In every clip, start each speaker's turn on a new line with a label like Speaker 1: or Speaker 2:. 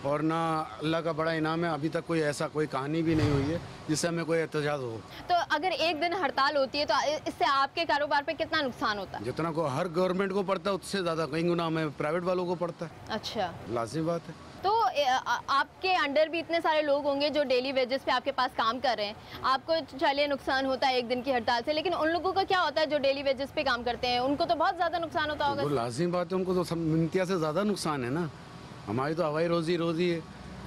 Speaker 1: और ना अल्लाह का बड़ा इनाम है, अभी तक कोई ऐसा कोई कहानी भी नहीं हुई है जिससे हमें कोई एहतजाज हो।
Speaker 2: तो अगर एक दिन हड़ताल होती है तो इससे आपके कारोबार पे कितना नुकसान होता है?
Speaker 1: जितना को हर गवर्नमेंट को पड़ता है उससे ज़्यादा कई गुना हमें प्राइवेट वालों को पड़ता है।
Speaker 2: अच्छा,
Speaker 1: लाजिमी बात है।
Speaker 2: तो आपके अंडर भी इतने सारे लोग होंगे जो डेली वेजेस पे आपके पास काम कर रहे हैं, आपको चलिए नुकसान होता है एक दिन की हड़ताल से, लेकिन उन लोगों का क्या होता है जो डेली वेजेस पे काम करते हैं, उनको तो बहुत ज़्यादा नुकसान होता होगा।
Speaker 1: लाजिमी बात है, उनको तो मिनतिया से ज़्यादा नुकसान है ना। हमारी तो हवाई रोजी है।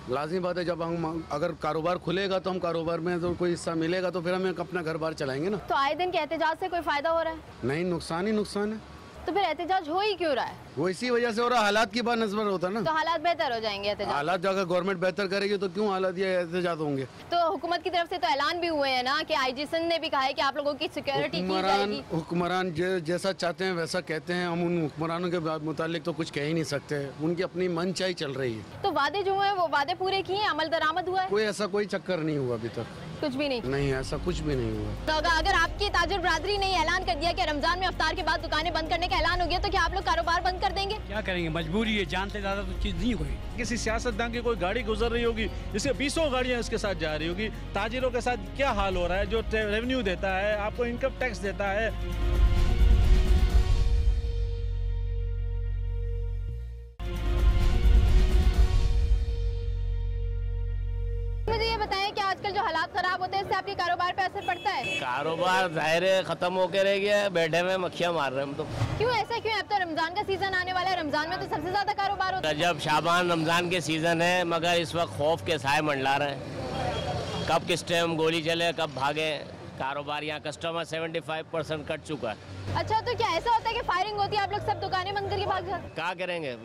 Speaker 1: लाजिमी बात है, जब हम अगर कारोबार खुलेगा तो हम कारोबार में तो कोई हिस्सा मिलेगा तो फिर हमें अपना घर बार चलाएंगे ना।
Speaker 2: तो आए दिन के एहतजाज से कोई फायदा हो रहा है? नहीं,
Speaker 1: नुकसान ही नुकसान है।
Speaker 2: तो फिर एहतजाज हो ही क्यों रहा है?
Speaker 1: वो इसी वजह से हो रहा है, हालात की बात नजर होता है ना।
Speaker 2: तो हालात बेहतर हो जाएंगे एहतजाज? हालात
Speaker 1: अगर गवर्नमेंट बेहतर करेगी तो क्यों हालात ये एहतजाज होंगे?
Speaker 2: तो हुकूमत की तरफ से तो ऐलान भी हुए हैं ना कि आईजी सिंध ने भी कहा है कि आप लोगों की सिक्योरिटी की जाएगी।
Speaker 1: हुक्मरान जैसा चाहते हैं वैसा कहते हैं, हम उन हुक्मरानों के मुतालिक तो कुछ कह ही नहीं सकते, उनकी अपनी मनचाही चल रही है।
Speaker 2: तो वादे जो है वो वादे पूरे किए, अमल दरामद हुआ है?
Speaker 1: कोई ऐसा कोई चक्कर नहीं हुआ अभी तक,
Speaker 2: कुछ भी नहीं
Speaker 1: ऐसा कुछ भी नहीं हुआ।
Speaker 2: तो अगर आपकी ताजिर बरादरी ने ऐलान कर दिया कि रमजान में अफ्तार के बाद दुकानें बंद करने का ऐलान हो गया, तो क्या आप लोग कारोबार बंद कर देंगे?
Speaker 3: क्या करेंगे, मजबूरी है, जानते ज्यादा तो चीज नहीं कोई।
Speaker 4: किसी सियासतदान की कोई गाड़ी गुजर रही होगी, इसके 20 गाड़ियां इसके साथ जा रही होगी, ताजिरों के साथ क्या हाल हो रहा है, जो रेवेन्यू देता है, आपको इनकम टैक्स देता है।
Speaker 2: मुझे ये बताएं कि आजकल जो हालात खराब होते हैं इससे आपके कारोबार पे असर पड़ता है?
Speaker 5: कारोबार जाहिर है खत्म होके रह गया, बैठे में मक्खियां मार रहे हैं हम तो।
Speaker 2: क्यों ऐसा क्यों? अब तो रमजान का सीजन आने वाला है, रमजान में तो सबसे ज्यादा कारोबार होता है।
Speaker 5: रजब शाबान रमजान के सीजन है, मगर इस वक्त खौफ के साए मंडला रहे हैं, कब किस टाइम गोली चले कब भागे। कारोबार यहाँ कस्टमर 75% कट चुका है।
Speaker 2: अच्छा, तो क्या ऐसा होता है कि फायरिंग होती है, आप लोग सब दुकानें बंद करके भाग जाते?
Speaker 5: क्या करेंगे,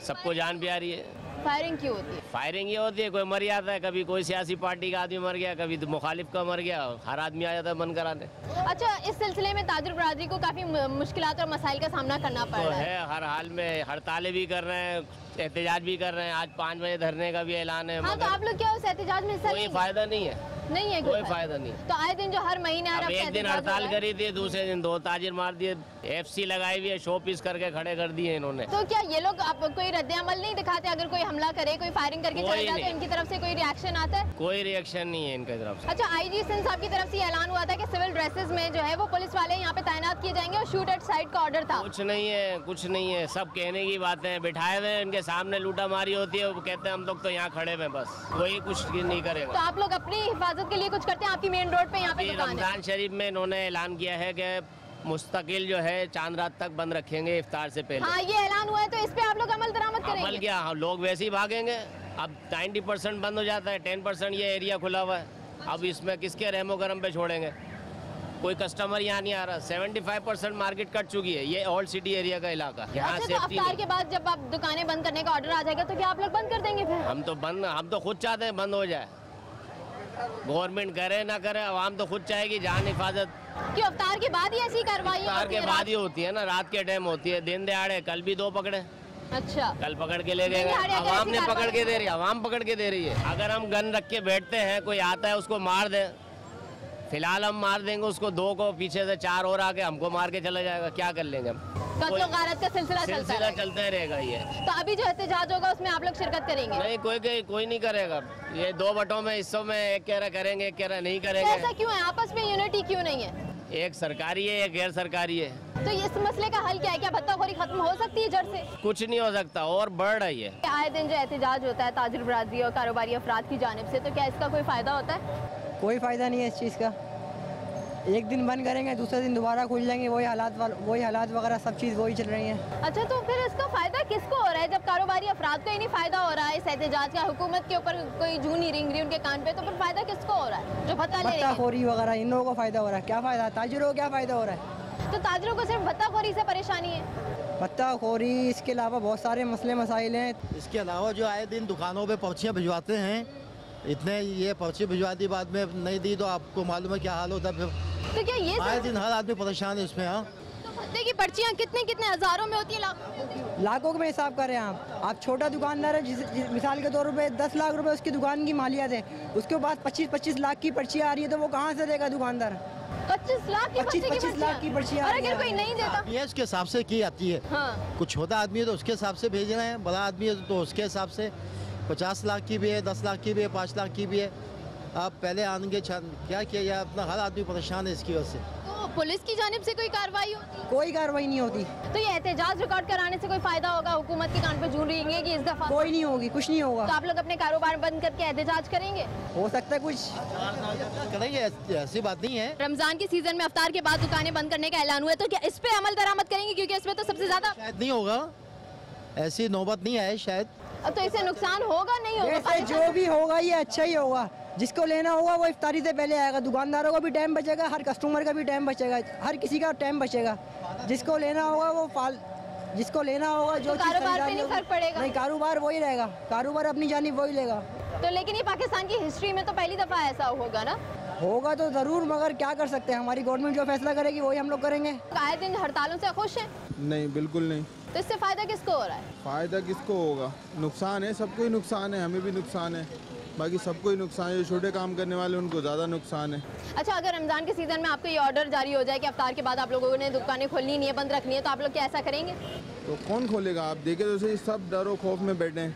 Speaker 5: सबको जान भी आ रही है।
Speaker 2: फायरिंग क्यों होती है?
Speaker 5: फायरिंग ये होती है, कोई मर जाता है, कभी कोई सियासी पार्टी का आदमी मर गया, कभी मुखालिफ का मर गया, हर आदमी आ जाता है बंद कराने।
Speaker 2: अच्छा, इस सिलसिले में ताजिर बरादरी को काफी मुश्किलात और मसाइल का सामना करना पड़ रहा है।
Speaker 5: हर हाल में हड़तालें भी कर रहे हैं, एहतजाज भी कर रहे हैं, आज 5 बजे धरने का भी ऐलान है।
Speaker 2: हाँ, तो आप लोग क्या उस एहतजाज में हिस्सा
Speaker 5: कोई फायदा नहीं है? नहीं है, कोई फायदा नहीं।
Speaker 2: तो आए दिन जो हर महीने
Speaker 5: एक दिन हड़ताल करी थी, दूसरे दिन 2 ताजिर मार दिए, FC लगाई हुई है, शो पीस करके खड़े कर दिए इन्होंने।
Speaker 2: तो क्या ये लोग आप कोई रद्द-ए-अमल नहीं दिखाते? अगर कोई हमला करे, कोई फायरिंग करके चले जाए तो इनकी तरफ से कोई रिएक्शन आता है?
Speaker 5: कोई रिएक्शन नहीं है इनकी तरफ से।
Speaker 2: अच्छा, आईजी सिंध साहब की तरफ से ऐलान हुआ था कि सिविल ड्रेसेस में जो है वो पुलिस वाले यहाँ पे तैनात किए जाएंगे और शूट एट साइट का ऑर्डर था।
Speaker 5: कुछ नहीं है, कुछ नहीं है, सब कहने की बातें हैं। बिठाए हुए इनके सामने लूटामारी होती है, वो कहते हैं हम लोग तो यहाँ खड़े हैं, बस कोई कुछ नहीं करेगा।
Speaker 2: तो आप लोग अपनी हिफाजत के लिए कुछ करते हैं? आपकी मेन रोड पे यहाँ पे दुकान है।
Speaker 5: रमजान शरीफ में इन्होंने ऐलान किया है कि मुस्तकिल जो है चांद रात तक बंद रखेंगे इफ्तार से पहले।
Speaker 2: हाँ, ये ऐलान हुआ है, तो इस पे आप लोग अमल दरामद करेंगे?
Speaker 5: अमल क्या, लोग वैसे ही भागेंगे। अब 90% बंद हो जाता है, 10% ये एरिया खुला हुआ है, अब इसमें किसके रहमो करम पे छोड़ेंगे? कोई कस्टमर यहाँ नहीं आ रहा। 75% मार्केट कट चुकी है, ये ओल्ड सिटी एरिया का इलाका। यहाँ
Speaker 2: अच्छा, तो अफ्तार के बाद जब आप दुकानें बंद करने का ऑर्डर आ जाएगा तो क्या आप लोग बंद कर देंगे फिर?
Speaker 5: हम तो खुद चाहते हैं बंद हो जाए, गवर्नमेंट करे ना करे, आवाम तो खुद चाहेगी जान हिफाजत।
Speaker 2: क्यों अफ्तार के बाद ही ऐसी कार्रवाई?
Speaker 5: अफ्तार के बाद ही होती है ना, रात के टाइम होती है, दिन दहाड़े। कल भी 2 पकड़े।
Speaker 2: अच्छा,
Speaker 5: कल पकड़ के ले गए, आवाम ने पकड़ के दे रही है, आवाम पकड़ के दे रही है। अगर हम गन रख के बैठते हैं, कोई आता है उसको मार दे, फिलहाल हम मार देंगे उसको, 2 को, पीछे से 4 और आके हमको मार के चला जाएगा, क्या कर लेंगे हम?
Speaker 2: कत्लो गारत का सिलसिला
Speaker 5: चलता रहेगा ये।
Speaker 2: तो अभी जो एहतजाज होगा उसमें आप लोग शिरकत करेंगे?
Speaker 5: नहीं, कोई नहीं करेगा। ये 2 बटों में, हिस्सों में, एक कह रहा करेंगे, एक कह रहा नहीं करेंगे।
Speaker 2: ऐसा क्यों है? आपस में यूनिटी क्यों नहीं है?
Speaker 5: एक सरकारी है, एक गैर सरकारी है।
Speaker 2: तो इस मसले का हल क्या है? क्या भत्ताखोरी खत्म हो सकती है जड़ से?
Speaker 5: कुछ नहीं हो सकता, और बढ़ रही है।
Speaker 2: आए दिन जो एहतजाज होता है ताजिर बरादरी और कारोबारी अफराद की जानिब से, तो क्या इसका कोई फायदा होता है?
Speaker 6: कोई फायदा नहीं है इस चीज़ का। एक दिन बंद करेंगे, दूसरे दिन दोबारा खुल जाएंगे, वही हालात वगैरह सब चीज़ वही चल रही है।
Speaker 2: अच्छा, तो फिर इसका फायदा किसको हो रहा है? जब कारोबारी अफराद को ही नहीं फायदा हो रहा है इस एहतजाज का, हुकूमत के ऊपर कोई जू नहीं रिंग रही उनके कान पे, तो फिर फायदा किसको हो रहा है? जो
Speaker 6: भत्ताखोरी वगैरह इन लोगों को फायदा हो रहा है। क्या फायदा? ताजिरों को क्या फायदा हो रहा है?
Speaker 2: तो ताजिरों को सिर्फ भत्ताखोरी से परेशानी है?
Speaker 6: भत्ताखोरी, इसके अलावा बहुत सारे मसले मसाइल हैं।
Speaker 7: इसके अलावा जो आए दिन दुकानों पे पर्चियाँ भिजवाते हैं, इतने ये पर्ची भिजवा दी, बाद में नहीं दी तो आपको मालूम है क्या हाल होता है फिर।
Speaker 2: तो क्या ये
Speaker 7: आए दिन हर आदमी परेशान है इसमें। हाँ,
Speaker 2: तो भत्ते की पर्चियाँ कितने हजारों में होती है?
Speaker 6: लाखों में हिसाब करें आप छोटा दुकानदार है, मिसाल के तौर पे 10 लाख रुपए उसकी दुकान की मालियत है, उसके बाद 25-25 लाख की पर्चियाँ आ रही है, तो वो कहाँ से देगा दुकानदार?
Speaker 2: 25 लाख की
Speaker 6: 25 लाख की पर्चियाँ।
Speaker 2: और अगर कोई नहीं देता?
Speaker 7: ये उसके हिसाब से की जाती है।
Speaker 2: हाँ।
Speaker 7: कुछ छोटा आदमी है तो उसके हिसाब से भेजना है, बड़ा आदमी है तो उसके हिसाब से। 50 लाख की भी है, 10 लाख की भी है, 5 लाख की भी है। आप पहले आएंगे क्या किया जाए, अपना हर आदमी परेशान है इसकी वजह से।
Speaker 2: तो पुलिस की जानिब से कोई कार्रवाई होती है?
Speaker 6: कोई कार्रवाई नहीं होती।
Speaker 2: तो ये एहतजाज रिकॉर्ड कराने से कोई फायदा होगा? हुकूमत के कान पे जून रही है कि इस दफा
Speaker 6: कोई नहीं होगी, कुछ नहीं होगा।
Speaker 2: तो आप लोग अपने कारोबार बंद करके एहतजाज करेंगे?
Speaker 6: हो सकता है कुछ
Speaker 7: करेंगे, ऐसी बात नहीं है।
Speaker 2: रमजान के सीजन में अफ्तार के बाद दुकानें बंद करने का ऐलान हुआ है, तो क्या इस पे अमल दरामद करेंगे? क्योंकि इसमें तो सबसे ज्यादा
Speaker 7: शायद नहीं होगा, ऐसी नौबत नहीं आए शायद।
Speaker 2: तो इससे नुकसान होगा नहीं होगा?
Speaker 6: वैसे जो भी होगा ये अच्छा ही होगा। जिसको लेना होगा वो इफ्तारी से पहले आएगा। दुकानदारों का भी टाइम बचेगा, हर कस्टमर का भी टाइम बचेगा, हर किसी का टाइम बचेगा। जिसको लेना होगा वो जिसको लेना होगा जो चीज़
Speaker 2: कारोबार पे
Speaker 6: खरीदारी
Speaker 2: नहीं
Speaker 6: होगी-
Speaker 2: फर्क पड़ेगा?
Speaker 6: नहीं, कारोबार वही रहेगा, कारोबार अपनी जानिब वही लेगा।
Speaker 2: तो लेकिन ये पाकिस्तान की हिस्ट्री में तो पहली दफा ऐसा होगा ना?
Speaker 6: होगा तो ज़रूर, मगर क्या कर सकते हैं, हमारी गवर्नमेंट जो फैसला करेगी वही हम लोग करेंगे।
Speaker 2: आए दिन हड़तालों से खुश हैं?
Speaker 8: नहीं, बिल्कुल नहीं।
Speaker 2: तो इससे फायदा किसको हो रहा है?
Speaker 8: फ़ायदा किसको होगा? नुकसान है, सबको ही नुकसान है, हमें भी नुकसान है, बाकी सबको ही नुकसान है। जो छोटे काम करने वाले उनको ज़्यादा नुकसान है।
Speaker 2: अच्छा, अगर रमजान के सीजन में आपको ये ऑर्डर जारी हो जाए कि अफ्तार के बाद आप लोगों ने दुकानें खोलनी नहीं है, बंद रखनी है, तो आप लोग क्या ऐसा करेंगे?
Speaker 8: तो कौन खोलेगा? आप देखें तो सही, सब डरो खौफ में बैठे हैं।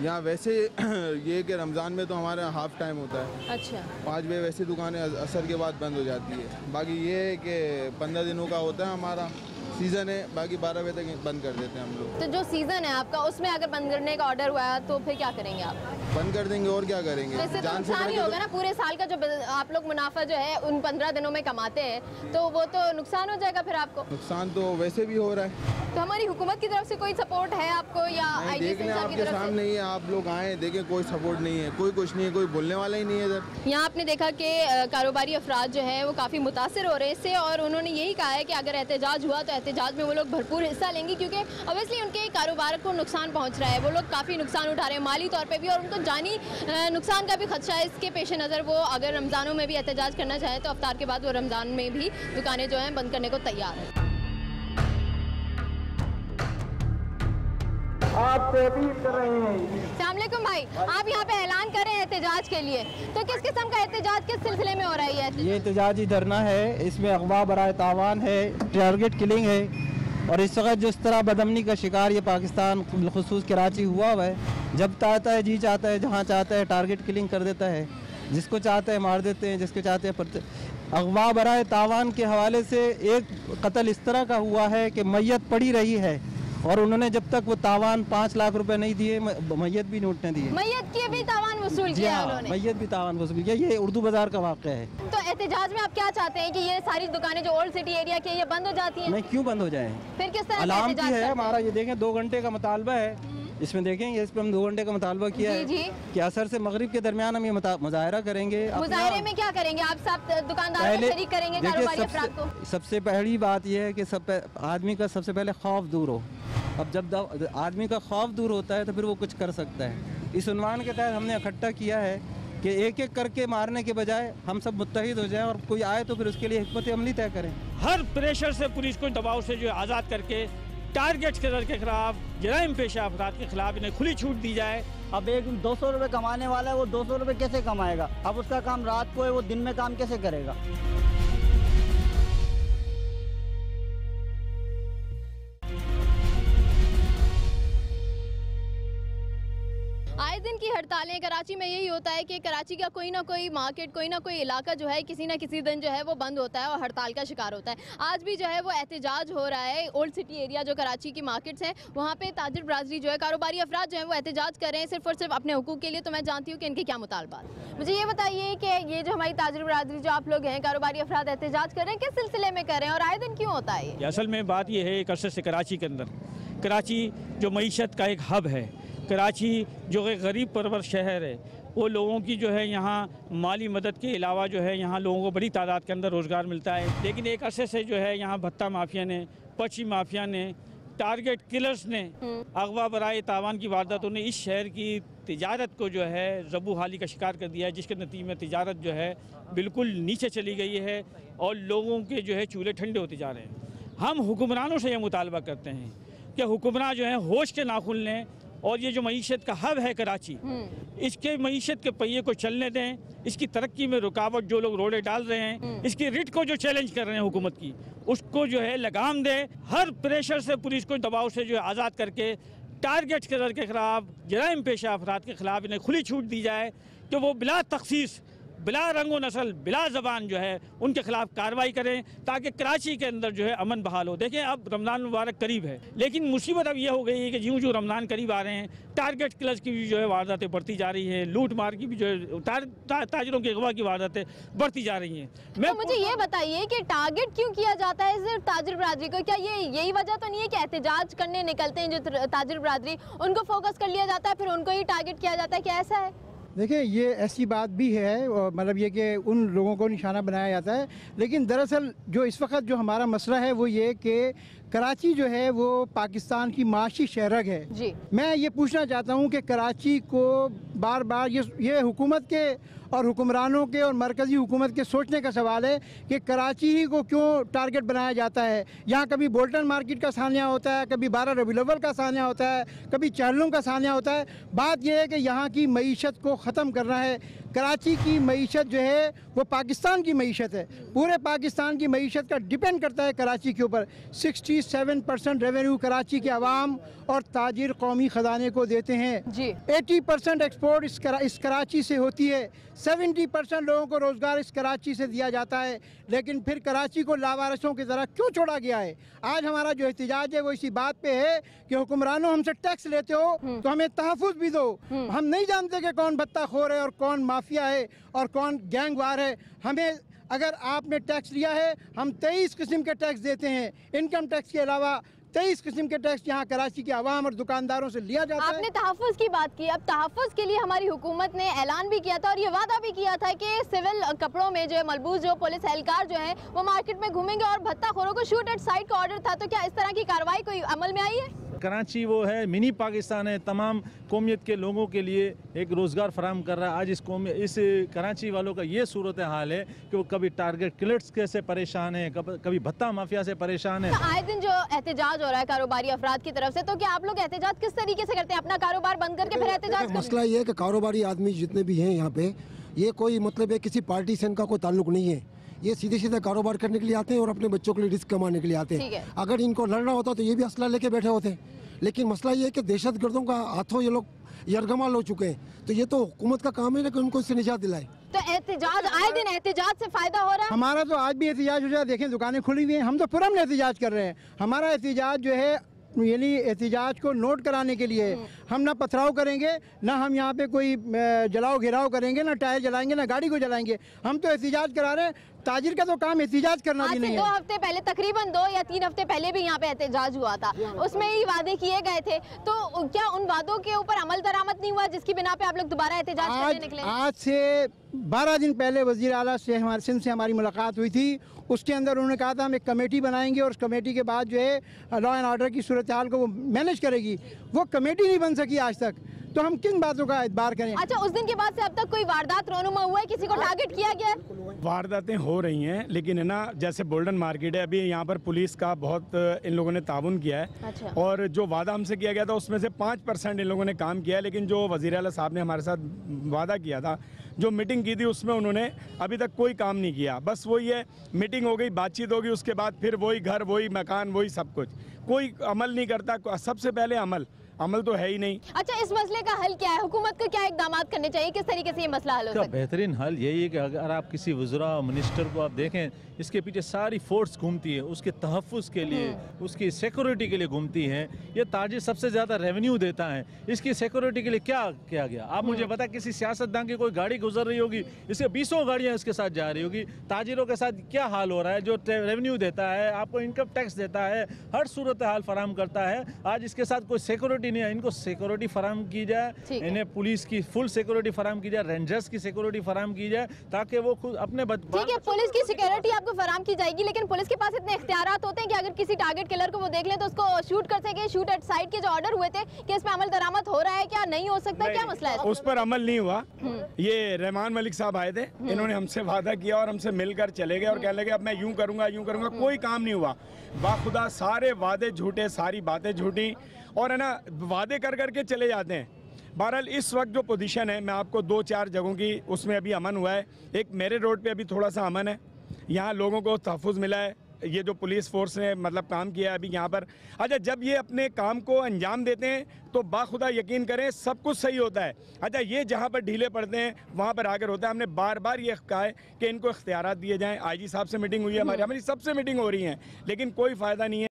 Speaker 8: यहाँ वैसे ये कि रमज़ान में तो हमारा हाफ़ टाइम होता है,
Speaker 2: अच्छा,
Speaker 8: 5 बजे वैसे दुकानें असर के बाद बंद हो जाती है। बाकी ये है कि 15 दिनों का होता है हमारा सीज़न है, बाकी 12 बजे तक बंद कर देते हैं हम लोग।
Speaker 2: तो जो सीजन है आपका उसमें अगर बंद करने का ऑर्डर हुआ है तो फिर क्या करेंगे आप?
Speaker 8: बंद कर देंगे और क्या करेंगे?
Speaker 2: तो इससे तो
Speaker 8: जान से
Speaker 2: नुकसान ही
Speaker 8: बढ़ के
Speaker 2: होगा ना। पूरे साल का जो आप लोग मुनाफा जो है उन 15 दिनों में कमाते हैं, तो वो तो नुकसान हो जाएगा फिर आपको।
Speaker 8: नुकसान तो वैसे भी हो रहा है।
Speaker 2: तो हमारी हुकूमत की तरफ से कोई सपोर्ट है आपको या
Speaker 8: नहीं,
Speaker 2: आईजी
Speaker 8: देख लें
Speaker 2: साहब की
Speaker 8: आपके
Speaker 2: तरफ से?
Speaker 8: सामने ही है, आप लोग आए देखें, कोई सपोर्ट नहीं है, कोई कुछ नहीं है, कोई बोलने वाला ही नहीं है इधर।
Speaker 2: यहाँ आपने देखा कि कारोबारी अफराद जो है वो काफ़ी मुतासर हो रहे हैं इससे, और उन्होंने यही कहा है कि अगर एहतजाज हुआ तो एहतजाज में वो लोग भरपूर हिस्सा लेंगे, क्योंकि ऑब्वियसली उनके कारोबार को नुकसान पहुँच रहा है। वो लोग काफ़ी नुकसान उठा रहे हैं माली तौर पर भी, और उनको जानी नुकसान का भी खदशा है। इसके पेश नज़र वो अगर रमज़ानों में भी एहतजाज करना चाहें तो अफ्तार के बाद वो रमज़ान में भी दुकानें जो हैं बंद करने को तैयार हैं। अस्सलामुअलैकुम भाई, आप यहाँ पे ऐलान कर रहे हैं एहतजाज के लिए, तो किस किस्म का एहतजाज किस सिलसिले में हो रहा है?
Speaker 9: ये एहतजाजी धरना है, इसमें अगवा बराए तावान है, टारगेट किलिंग है, और इस वक्त जिस तरह बदमनी का शिकार ये पाकिस्तान बिलखुसूस कराची हुआ है, जब चाहता है जी चाहता है, जहाँ चाहता है टारगेट किलिंग कर देता है, जिसको चाहता है मार देते हैं, जिसको चाहते हैं अगवा बराए तावान के हवाले से एक कत्ल इस तरह का हुआ है कि मैयत पड़ी रही है, और उन्होंने जब तक वो तावान 5 लाख रुपए नहीं दिए, मैयत भी नोट नहीं दिए।
Speaker 2: मैयत की भी तावान वसूल किया उन्होंने?
Speaker 9: मैयत भी तावान वसूल किया। ये उर्दू बाजार का वाक़या है।
Speaker 2: तो एहतजाज में आप क्या चाहते हैं कि ये सारी दुकानें जो ओल्ड सिटी एरिया की ये बंद हो जाती हैं?
Speaker 9: नहीं, क्यों बंद हो जाए?
Speaker 2: फिर किस तरह
Speaker 9: अलार्म की है
Speaker 2: एहतजाज
Speaker 9: हमारा, ये देखें 2 घंटे का मुतालबा है, इसमें देखेंगे इस पर हम 2 घंटे का मुतालबा किया है कि असर से मगरिब के दरमियान हम ये मुजाहरा करेंगे।
Speaker 2: मुजाहरे में क्या करेंगे आप? सब दुकानदारों को शरीक करेंगे, कारोबारी अफराद को?
Speaker 9: सबसे पहली बात यह है कि आदमी का सबसे पहले खौफ दूर हो। अब जब आदमी का खौफ दूर होता है तो फिर वो कुछ कर सकता है। इस उन्वान के तहत हमने इकट्ठा किया है कि एक एक करके मारने के बजाय हम सब मुत्तहिद हो जाएं, और कोई आए तो फिर उसके लिए हिकमत अमली तय करें।
Speaker 3: हर प्रेशर से पुलिस को दबाव से जो है आज़ाद करके टारगेट किलर के खिलाफ, जराइम पेशा अफराद के खिलाफ इन्हें खुली छूट दी जाए।
Speaker 10: अब एक 200 रुपये कमाने वाला है, वो 200 रुपये कैसे कमाएगा? अब उसका काम रात को है, वो दिन में काम कैसे करेगा?
Speaker 2: आए दिन की हड़तालें कराची में यही होता है कि कराची का कोई ना कोई मार्केट, कोई ना कोई इलाका जो है किसी ना किसी दिन जो है वो बंद होता है और हड़ताल का शिकार होता है। आज भी जो है वो एहतजाज हो रहा है। ओल्ड सिटी एरिया जो कराची की मार्केट्स हैं वहाँ पे ताजिर बरादरी जो है, कारोबारी अफराद जो है वो एहतजाज कर रहे हैं सिर्फ और सिर्फ अपने हुकूक के लिए। तो मैं जानती हूँ कि इनके क्या मुतालबात। मुझे ये बताइए कि ये जो हमारी ताजिर बरादरी जो आप लोग हैं, कारोबारी अफराद एहतजाज कर रहे हैं, किस सिलसिले में कर रहे हैं और आए दिन क्यों होता है ये?
Speaker 3: असल में बात यह है, एक अरसे से कराची के अंदर, कराची जो मईशत का एक हब है, कराची जो एक गरीब परवर शहर है, वो लोगों की जो है यहाँ माली मदद के अलावा जो है यहाँ लोगों को बड़ी तादाद के अंदर रोज़गार मिलता है। लेकिन एक अरसे से जो है यहाँ भत्ता माफिया ने, पर्ची माफिया ने, टारगेट किलर्स ने, अगवा बराए तावान की वारदातों ने इस शहर की तिजारत को जो है ज़बू हाली का शिकार कर दिया है, जिसके नतीजे में तिजारत जो है बिल्कुल नीचे चली गई है और लोगों के जो है चूल्हे ठंडे होते जा रहे हैं। हम हुक्मरानों से ये मुतालबा करते हैं कि हुक्मरान जो है होश के नाखुन लें और ये जो मईशत का हब है कराची, इसके मईशत के पहिए को चलने दें। इसकी तरक्की में रुकावट जो लोग रोड़े डाल रहे हैं, इसकी रिट को जो चैलेंज कर रहे हैं हुकूमत की, उसको जो है लगाम दें। हर प्रेशर से पुलिस को दबाव से जो है आज़ाद करके टारगेट किलर के खिलाफ, जराइम पेशा अफराद के खिलाफ इन्हें खुली छूट दी जाए कि वो बिला तखसीस, बिला रंगो नस्ल, बिला ज़बान जो है उनके खिलाफ कार्रवाई करें, ताकि कराची के अंदर जो है अमन बहाल हो। देखें अब रमज़ान मुबारक करीब है, लेकिन मुसीबत अब ये हो गई है कि यूँ जो रमज़ान करीब आ रहे हैं, टारगेट किलर्स की भी जो है वारदातें बढ़ती जा रही हैं, लूट मार की भी जो है ताजिरों के अगवा की वारदातें बढ़ती जा रही हैं।
Speaker 2: तो मुझे ये बताइए कि टारगेट क्यों किया जाता है सिर्फ ताजिर बरादरी को? क्या यही वजह तो नहीं है कि एहतजाज करने निकलते हैं जो ताजिर बरादरी, उनको फोकस कर लिया जाता है, फिर उनको ही टारगेट किया जाता है? क्या ऐसा है?
Speaker 11: देखिए, ये ऐसी बात भी है, मतलब ये कि उन लोगों को निशाना बनाया जाता है, लेकिन दरअसल जो इस वक्त जो हमारा मसला है वो ये कि कराची जो है वो पाकिस्तान की माशी शहरग है
Speaker 2: जी।
Speaker 11: मैं ये पूछना चाहता हूँ कि कराची को बार बार ये हुकूमत के और हुक्मरानों के और मरकज़ी हुकूमत के सोचने का सवाल है कि कराची ही को क्यों टारगेट बनाया जाता है। यहाँ कभी बोल्टन मार्केट का सानिया होता है, कभी 12 रबीउल अव्वल का सानिया होता है, कभी चहलम का सानिया होता है। बात यह है कि यहाँ की मईशत को ख़त्म करना है। कराची की मईशत जो है वो पाकिस्तान की मईशत है, पूरे पाकिस्तान की मईशत का डिपेंड करता है कराची के ऊपर। 67% रेवेन्यू कराची के अवाम और ताजिर कौमी ख़जाने को देते हैं जी। 80% एक्सपोर्ट इस कराची से होती है। 70% लोगों को रोज़गार इस कराची से दिया जाता है, लेकिन फिर कराची को लावारिसों की तरह क्यों छोड़ा गया है? आज हमारा जो एहतजाज है वो इसी बात पे है कि हुक्मरानों हमसे टैक्स लेते हो तो हमें तहफ़्फ़ुज़ भी दो। हम नहीं जानते कि कौन भत्ताखोर है और कौन माफिया है और कौन गैंगवार है। हमें अगर आपने टैक्स लिया है, हम 23 किस्म के टैक्स देते हैं। इनकम टैक्स के अलावा 23 किस्म के टैक्स यहाँ कराची के आवाम और दुकानदारों से लिया जाता है।
Speaker 2: आपने तहफ़्फ़ुज़ की बात की, अब तहफ़्फ़ुज़ के लिए हमारी हुकूमत ने ऐलान भी किया था और ये वादा भी किया था कि सिविल कपड़ों में जो मलबूस जो पुलिस एहलकार जो हैं वो मार्केट में घूमेंगे और भत्ताखोरों को शूट एट साइट का ऑर्डर था। तो क्या इस तरह की कार्रवाई कोई अमल में आई है?
Speaker 4: कराची वो है मिनी पाकिस्तान है, तमाम कौमियत के लोगों के लिए एक रोज़गार फराहम कर रहा है। आज इस कराची वालों का ये सूरत हाल है कि वो कभी टारगेट किलर्स के से परेशान है, कभी भत्ता माफिया से परेशान है।
Speaker 2: आए दिन जो एहतजाज हो रहा है कारोबारी अफराद की तरफ से, तो क्या आप लोग एहतजाज किस तरीके से करते हैं? अपना कारोबार बंद करके फिर एहतजाज?
Speaker 12: मसला ये है कि कारोबारी आदमी जितने भी हैं यहाँ पे, ये कोई मतलब है किसी पार्टी से इनका कोई ताल्लुक नहीं है। ये सीधे सीधे कारोबार करने के लिए आते हैं और अपने बच्चों के लिए रिस्क कमाने के लिए आते हैं। अगर इनको लड़ना होता तो ये भी असला लेके बैठे होते। लेकिन मसला ये है कि दहशतगर्दों का हाथों ये लोग यरगमाल हो चुके हैं, तो ये तो हुकूमत का काम है कि उनको इससे निजात दिलाए।
Speaker 2: तो एहतजाज आए दिन एहतजाज से फायदा हो रहा है?
Speaker 11: हमारा तो आज भी एहतजाज हो जाए, देखें दुकानें खुली हुई हैं, हम तो पुरअमन एहतजाज कर रहे हैं। हमारा एहतजाज जो है यानी एहतजाज को नोट कराने के लिए, हम ना पथराव करेंगे, ना हम यहाँ पे कोई जलाओ घिराव करेंगे, ना टायर जलाएंगे, ना गाड़ी को जलाएंगे। हम तो एहतजाज करा रहे हैं। ताजिर का तो काम एहतजाज करना भी नहीं है।
Speaker 2: 2 हफ्ते पहले, तकरीबन 2 या 3 हफ्ते पहले भी यहाँ पे एहतजाज हुआ था, उसमें ही वादे किए गए थे। तो क्या उन वादों के ऊपर अमल दरामद नहीं हुआ जिसकी बिना पे आप लोग दोबारा एहतजाज करने निकले?
Speaker 11: आज से 12 दिन पहले वज़ीर आला से हमारे सिंध से हमारी मुलाकात हुई थी। उसके अंदर उन्होंने कहा था हम एक कमेटी बनाएंगे और उस कमेटी के बाद जो है लॉ एंड ऑर्डर की सूरत हाल को वो मैनेज करेगी। वो कमेटी नहीं बन सकी आज तक, तो हम किन बातों का एतबार करें?
Speaker 2: अच्छा, उस दिन के बाद से अब तक कोई वारदात रोनुमा हुआ है? किसी को टारगेट किया गया है?
Speaker 13: वारदातें हो रही हैं, लेकिन है ना, जैसे बोल्डन मार्केट है, अभी यहाँ पर पुलिस का बहुत इन लोगों ने ताउन किया है।
Speaker 2: अच्छा।
Speaker 13: और जो वादा हमसे किया गया था उसमें से 5% इन लोगों ने काम किया है। लेकिन जो वज़ीर आला साहब ने हमारे साथ वादा किया था, जो मीटिंग की थी, उसमें उन्होंने अभी तक कोई काम नहीं किया। बस वही है, मीटिंग हो गई, बातचीत होगी, उसके बाद फिर वही घर, वही मकान, वही सब कुछ, कोई अमल नहीं करता। सबसे पहले अमल तो है ही नहीं।
Speaker 2: अच्छा, इस मसले का हल क्या है? हुकूमत को क्या इकदाम करने चाहिए? किस तरीके से ये मसला हल हो सकता है?
Speaker 4: बेहतरीन हल यही है कि अगर आप किसी वज़रा मिनिस्टर को आप देखें, इसके पीछे सारी फोर्स घूमती है, उसके तहफ़्फ़ुज़ के लिए, उसकी सिक्योरिटी के लिए घूमती है। ये ताजिर सबसे ज़्यादा रेवेन्यू देता है, इसकी सिक्योरिटी के लिए क्या किया गया? आप मुझे बता, किसी सियासतदान की कोई गाड़ी गुजर रही होगी, इससे 20 गाड़ियाँ इसके साथ जा रही होगी। ताजिरों के साथ क्या हाल हो रहा है? जो रेवेन्यू देता है, आपको इनकम टैक्स देता है, हर सूरत हाल फराहम करता है। आज इसके साथ कोई सिक्योरिटी नहीं है। इनको सिक्योरिटी फराहम की जाए, इन्हें पुलिस की फुल सिक्योरिटी फराहम की जाए, रेंजर्स की सिक्योरिटी फराहम की जाए, ताकि वो खुद अपने
Speaker 2: ठीक है, पुलिस की सिक्योरिटी आपको फराहम की जाएगी, लेकिन पुलिस के पास इतने इख्तियारात होते हैं कि अगर किसी टारगेट किलर को वो देख ले तो उसको शूट कर सके। शूट एट साइट के जो ऑर्डर हुए थे, कि इस पे अमल दरामद हो रहा है क्या, नहीं हो सकता, क्या मसला है?
Speaker 13: उस पर अमल नहीं हुआ। ये रहमान मलिक साहब आए थे, इन्होंने हमसे वादा किया और हमसे मिलकर चले गए और कहने लगे अब मैं यूं करूंगा, कोई काम नहीं हुआ। बाखुदा सारे वादे झूठे, सारी बातें झूठी, और है ना, वादे कर करके चले जाते हैं। बहरहाल इस वक्त जो पोजीशन है, मैं आपको 2-4 जगहों की उसमें अभी अमन हुआ है। एक मेरे रोड पे अभी थोड़ा सा अमन है, यहाँ लोगों को तहफ़्फ़ुज़ मिला है, ये जो पुलिस फोर्स ने मतलब काम किया है अभी यहाँ पर। अच्छा, जब ये अपने काम को अंजाम देते हैं तो बाखुदा यकीन करें सब कुछ सही होता है। अच्छा, ये जहाँ पर ढीले पड़ते हैं वहाँ पर आकर होता है। हमने बार बार ये कहा है कि इनको इख्तियारात दिए जाएँ। IG साहब से मीटिंग हुई है हमारी सबसे मीटिंग हो रही है, लेकिन कोई फ़ायदा नहीं है।